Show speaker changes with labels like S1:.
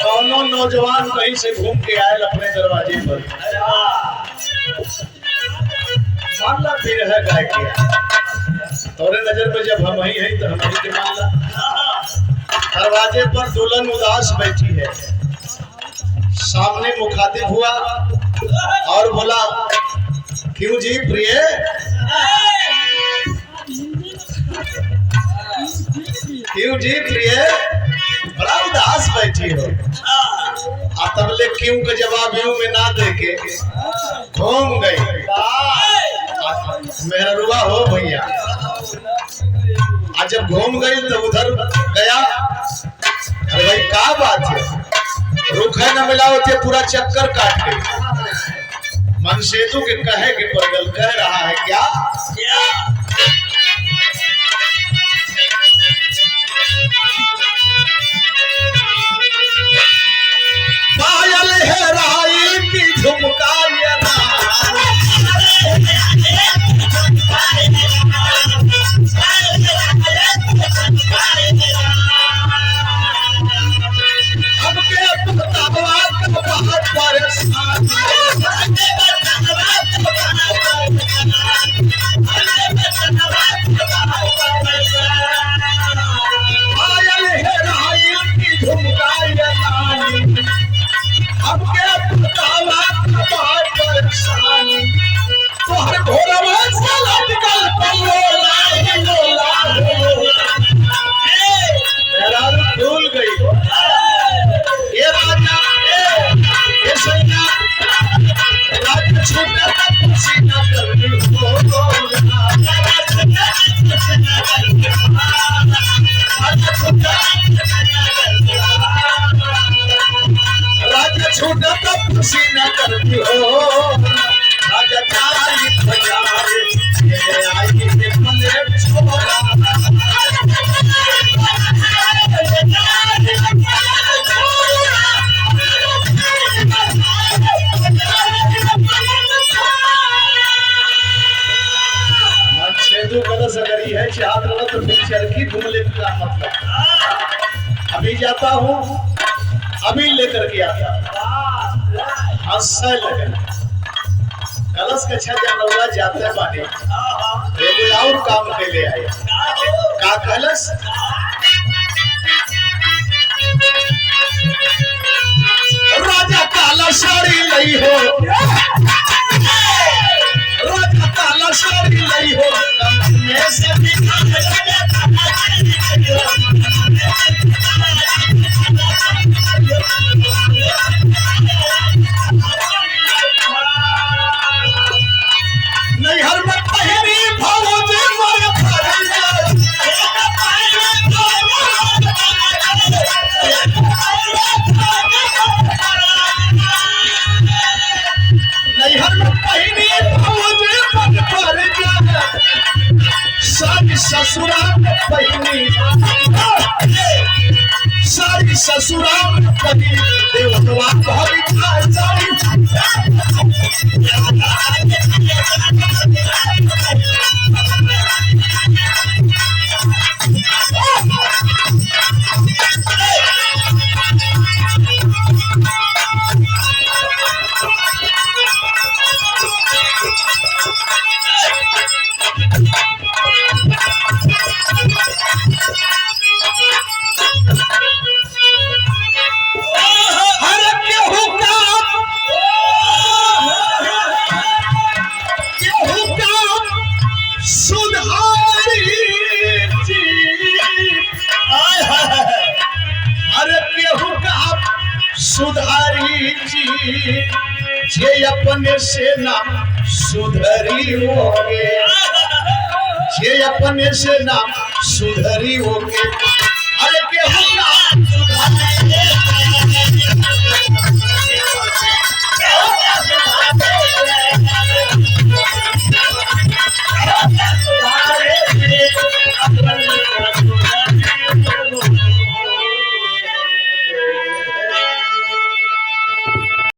S1: दोनों नौजवान कहीं से घूम के आए अपने दरवाजे पर, मामला फिर है गाय के तोरे नजर में जब हम ही हैं तो हम ही के मामला। दरवाजे पर दुल्हन उदास बैठी है, सामने मुखातिब हुआ और बोला, क्यों जी प्रिय, क्यों जी प्रिय, बड़ा उदास बैठी हो। तबले क्यों का जवाब यूं में ना देके घूम गई। मेहरुआ हो भैया, आज जब घूम गई तो उधर गया, अरे भाई क्या बात है, रुखे न मिला होते पूरा चक्कर काट गई। मनसेतु के कहे के परगल कह रहा है क्या पायल है राई की झुमका अभी जाता हूँ, अभी लेकर के आता हंसने लगे। कलश के छजा नौला जाते बानी एगो और काम के ले आए का कलश राजा काला साड़ी लई हो, राजा काला साड़ी लई हो, में से नैहर में पहली भौज मोर नैहर में पहली भौज मन पर सारी ससुराल पहली सारी ससुराल पहली देवतवा भाभी खा जाई सुधारी जे अपने से ना सुधरी होगे, जे अपने से ना सुधरी होगे